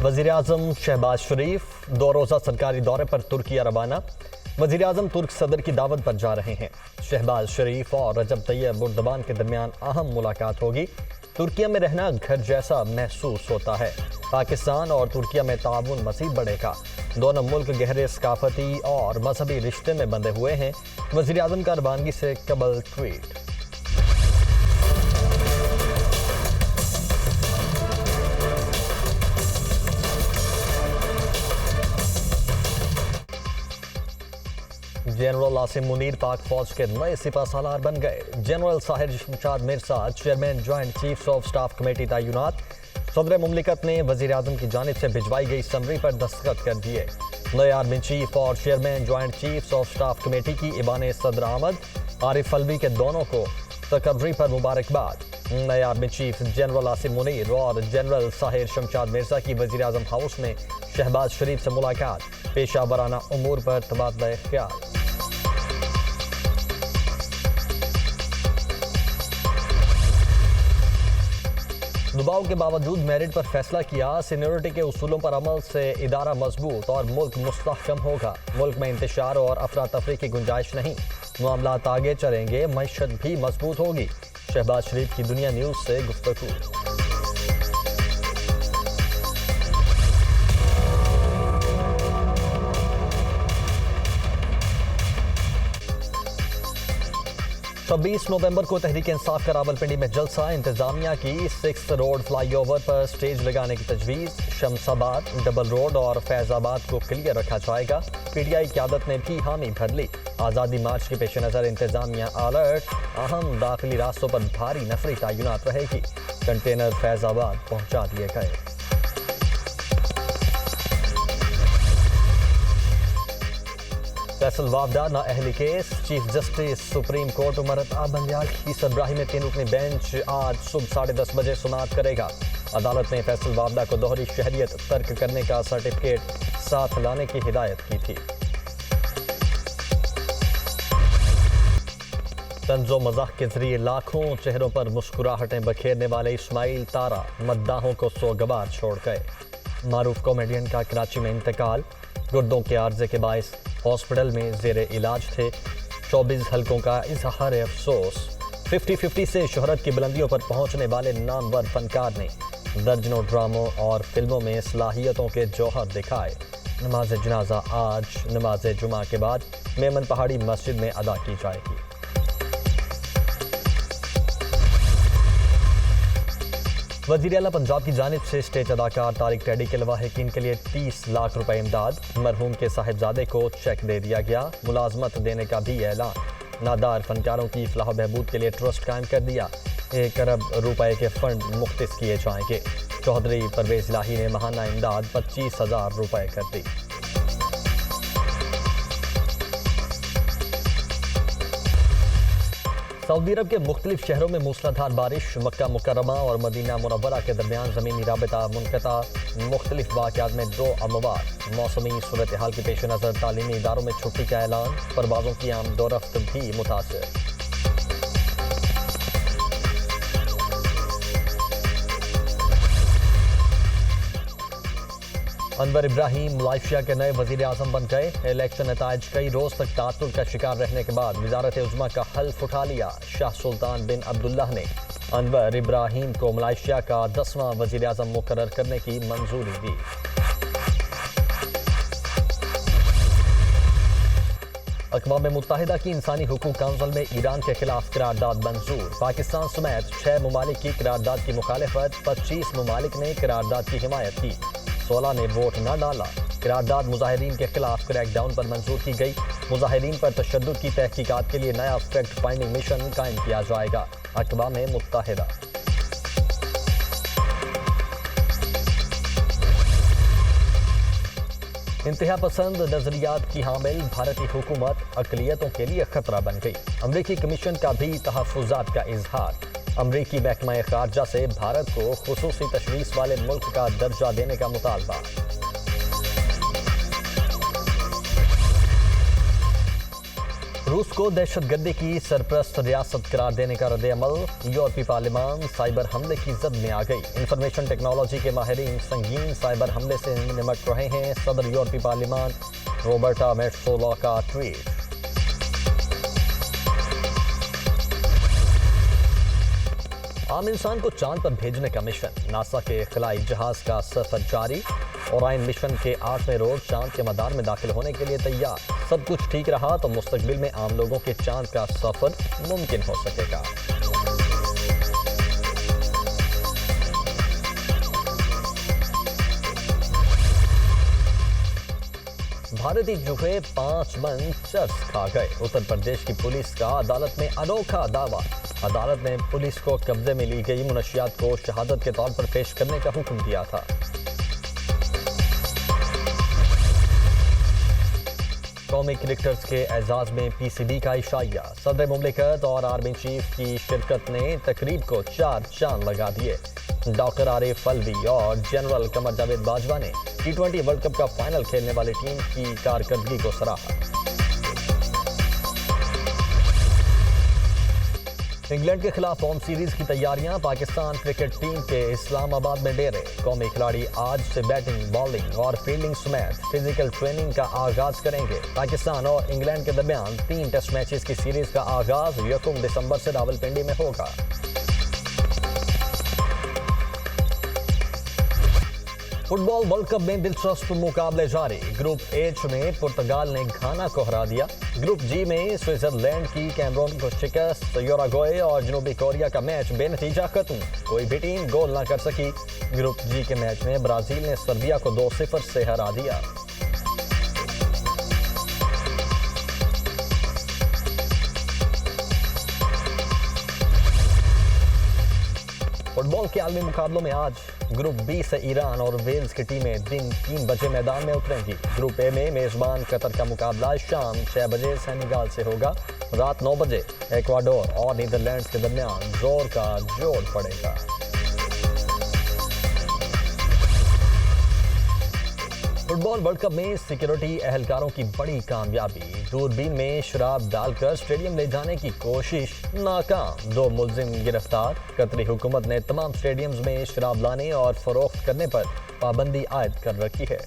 वज़ीर-ए-आज़म शहबाज शरीफ 2 रोज़ा सरकारी दौरे पर तुर्किया रवाना। वज़ीर-ए-आज़म तुर्क सदर की दावत पर जा रहे हैं। शहबाज शरीफ और रजब तैयब एर्दोगान के दरमियान अहम मुलाकात होगी। तुर्किया में रहना घर जैसा महसूस होता है। पाकिस्तान और तुर्किया में ताउन मज़ीद बढ़ेगा। दोनों मुल्क गहरे सकाफती और मजहबी रिश्ते में बंधे हुए हैं। वज़ीर-ए-आज़म का रवानगी से कबल ट्वीट। जनरल आसिम मुनीर पाक फौज के नए सिपह सालार बन गए। General Sahir Shamshad Mirza chairman joint chiefs of staff committee तैनात। सदर मुमलिकत ने वज़ीर-ए-आज़म की जानिब से भिजवाई गई समरी पर दस्तखत कर दिए। नए आर्मी चीफ और chairman joint chiefs of staff committee की ईवान सदर आमद। आरिफ अलवी के दोनों को तकर्री पर मुबारकबाद। नए army chief general Asim Munir और जनरल साहिर शमशाद मिर्जा की वज़ीर-ए-आज़म हाउस में शहबाज शरीफ से मुलाकात। पेशा वराना उमूर पर तबादला ख्याल। दबाव के बावजूद मेरिट पर फैसला किया। सीनियरिटी के उसूलों पर अमल से इदारा मजबूत और मुल्क मुस्तहकम होगा। मुल्क में इंतशार और अफरा तफरी की गुंजाइश नहीं। मामलात आगे चलेंगे, मईशत भी मजबूत होगी। शहबाज शरीफ की दुनिया न्यूज से गुफ्तगू। छब्बीस नवंबर को तहरीक इंसाफ का रावलपिंडी में जलसा। इंतजामिया की 6th रोड फ्लाईओवर पर स्टेज लगाने की तजवीज़। शमसाबाद, डबल रोड और फैजाबाद को क्लियर रखा जाएगा। पीटीआई क़यादत ने भी हामी भर ली। आज़ादी मार्च के पेश नज़र इंतजामिया अलर्ट। अहम दाखिली रास्तों पर भारी नफरी तैनात रहेगी। कंटेनर फैजाबाद पहुंचा दिए गए। फैसल वावदा नाअहली case. Chief justice supreme court Umar Ata Bandial की सरबराही में 3 रुकनी बेंच आज सुबह 10:30 बजे सुनवाई करेगा। अदालत ने फैसल वावदा को दोहरी शहरियत तर्क करने का सर्टिफिकेट साथ लाने की हिदायत की थी। तंज़ो मज़ाक के जरिए लाखों चेहरों पर मुस्कुराहटें बखेरने वाले इस्माइल तारा मद्दाहों को सोगवार छोड़ गए। मारूफ कॉमेडियन का कराची में इंतकाल। गुर्दों के आर्जे के बायस हॉस्पिटल में जेर इलाज थे। 24 हलकों का इजहार अफसोस। 50-50 से शोहरत की बुलंदियों पर पहुंचने वाले नामवर फनकार ने दर्जनों ड्रामों और फिल्मों में सलाहियतों के जौहर दिखाए। नमाज जनाजा आज नमाज जुमा के बाद मेमन पहाड़ी मस्जिद में अदा की जाएगी। वज़ीर आला पंजाब की जानिब से स्टेज अदाकार तारिक टेडी के लवाहिकीन के लिए 30 लाख रुपए इमदाद। मरहूम के साहिबजादे को चेक दे दिया गया। मुलाजमत देने का भी ऐलान। नादार फनकारों की फलाह बहबूद के लिए ट्रस्ट कायम कर दिया। 1 अरब रुपए के फंड मुख्तस किए जाएंगे। चौधरी परवेज इलाही ने महाना इमदाद 25,000 रुपए कर दी। सऊदी अरब के मुख्तलिफ शहरों में मूसलाधार बारिश। मक्का मुकर्रमा और मदीना मुनव्वरा के दरमियान ज़मीनी राबता मुनक़ता। मुख्तलिफ वाक़यात में 2 अमवात। मौसमी सूरत हाल के पेश नज़र तालीमी इदारों में छुट्टी का ऐलान। परवाज़ों की आमदोरफ्त भी मुतासिर। अनवर इब्राहिम मलेशिया के नए वज़ीर-ए-आज़म बन गए। इलेक्शन नताइज कई रोज़ तक तातुल का शिकार रहने के बाद वज़ारत उज़्मा का हल्फ उठा लिया। शाह सुल्तान बिन अब्दुल्लाह ने अनवर इब्राहिम को मलेशिया का 10वां वज़ीर-ए-आज़म मुकर्रर करने की मंजूरी दी। अक़वाम मुत्तहिदा की इंसानी हुकूक काउंसिल में ईरान के खिलाफ करारदाद मंजूर। पाकिस्तान समेत 6 ममालिक की करारदाद की मुखालिफत। 25 ममालिक ने करारदाद की हिमायत की। 16 ने वोट न डाला। करारदाद मुजाहिरीन के खिलाफ क्रैकडाउन पर मंजूर की गई। मुजाहिरीन पर तशद्दुद की तहकीकात के लिए नया फैक्ट फाइंडिंग मिशन कायम किया जाएगा। अक़वाम मुत्तहिदा। इंतहा पसंद नजरियात की हामिल भारतीय हुकूमत अक़लियतों के लिए खतरा बन गई। अमरीकी कमीशन का भी तहफ़्फ़ुज़ात का इजहार। अमरीकी महकमा ख़ारजा से भारत को खुसूसी तशवीश वाले मुल्क का दर्जा देने का मुतालबा। रूस को दहशतगर्दी की सरप्रस्त रियासत करार देने का रद्द-ए-अमल। यूरोपीय पार्लियामान साइबर हमले की जद में आ गई। इंफॉर्मेशन टेक्नोलॉजी के माहिरीन संगीन साइबर हमले से निमट रहे हैं। सदर यूरोपीय पार्लियामान रॉबर्टा मेट्सोला का ट्वीट। आम इंसान को चांद पर भेजने का मिशन। नासा के खलाई जहाज का सफर जारी। ओरायन मिशन के 8वें रोज चांद के मदार में दाखिल होने के लिए तैयार। सब कुछ ठीक रहा तो मुस्तकबिल में आम लोगों के चांद का सफर मुमकिन हो सकेगा। भारतीय चूहे 5 मन चर्स खा गए। उत्तर प्रदेश की पुलिस का अदालत में अनोखा दावा। अदालत ने पुलिस को कब्जे में ली गई मुनशियात को शहादत के तौर पर पेश करने का हुक्म दिया था। कौमी क्रिकेटर्स के एजाज में पीसीबी का इशाया। सदर मुमलिकत और आर्मी चीफ की शिरकत ने तकरीब को 4 चांद लगा दिए। डॉक्टर आरिफ अलवी और जनरल कमर जावेद बाजवा ने T20 वर्ल्ड कप का फाइनल खेलने वाली टीम की कारकर्दगी को सराहा। इंग्लैंड के खिलाफ होम सीरीज की तैयारियां। पाकिस्तान क्रिकेट टीम के इस्लामाबाद में डेरे। कौमी खिलाड़ी आज से बैटिंग, बॉलिंग और फील्डिंग समेत फिजिकल ट्रेनिंग का आगाज करेंगे। पाकिस्तान और इंग्लैंड के दरमियान 3 टेस्ट मैचेस की सीरीज का आगाज 1 दिसंबर से रावलपिंडी में होगा। फुटबॉल वर्ल्ड कप में दिलचस्प मुकाबले जारी। ग्रुप एच में पुर्तगाल ने घाना को हरा दिया। ग्रुप जी में स्विट्जरलैंड की कैमरून को शिकस्त। यूरुग्वे और जनूबी कोरिया का मैच बेनतीजा खत्म। कोई भी टीम गोल ना कर सकी। ग्रुप जी के मैच में ब्राजील ने सर्बिया को 2-0 से हरा दिया। फुटबॉल के आलमी मुकाबलों में आज ग्रुप बी से ईरान और वेल्स की टीमें दिन 3 बजे मैदान में उतरेंगी। ग्रुप ए में मेजबान कतर का मुकाबला शाम 6 बजे सेनेगाल से होगा। रात 9 बजे इक्वाडोर और नीदरलैंड्स के दरमियान जोर का जोड़ पड़ेगा। फुटबॉल वर्ल्ड कप में सिक्योरिटी एहलकारों की बड़ी कामयाबी। दूरबीन में शराब डालकर स्टेडियम ले जाने की कोशिश नाकाम। 2 मुलजिम गिरफ्तार। कतरी हुकूमत ने तमाम स्टेडियम्स में शराब लाने और फरोख्त करने पर पाबंदी आयद कर रखी है।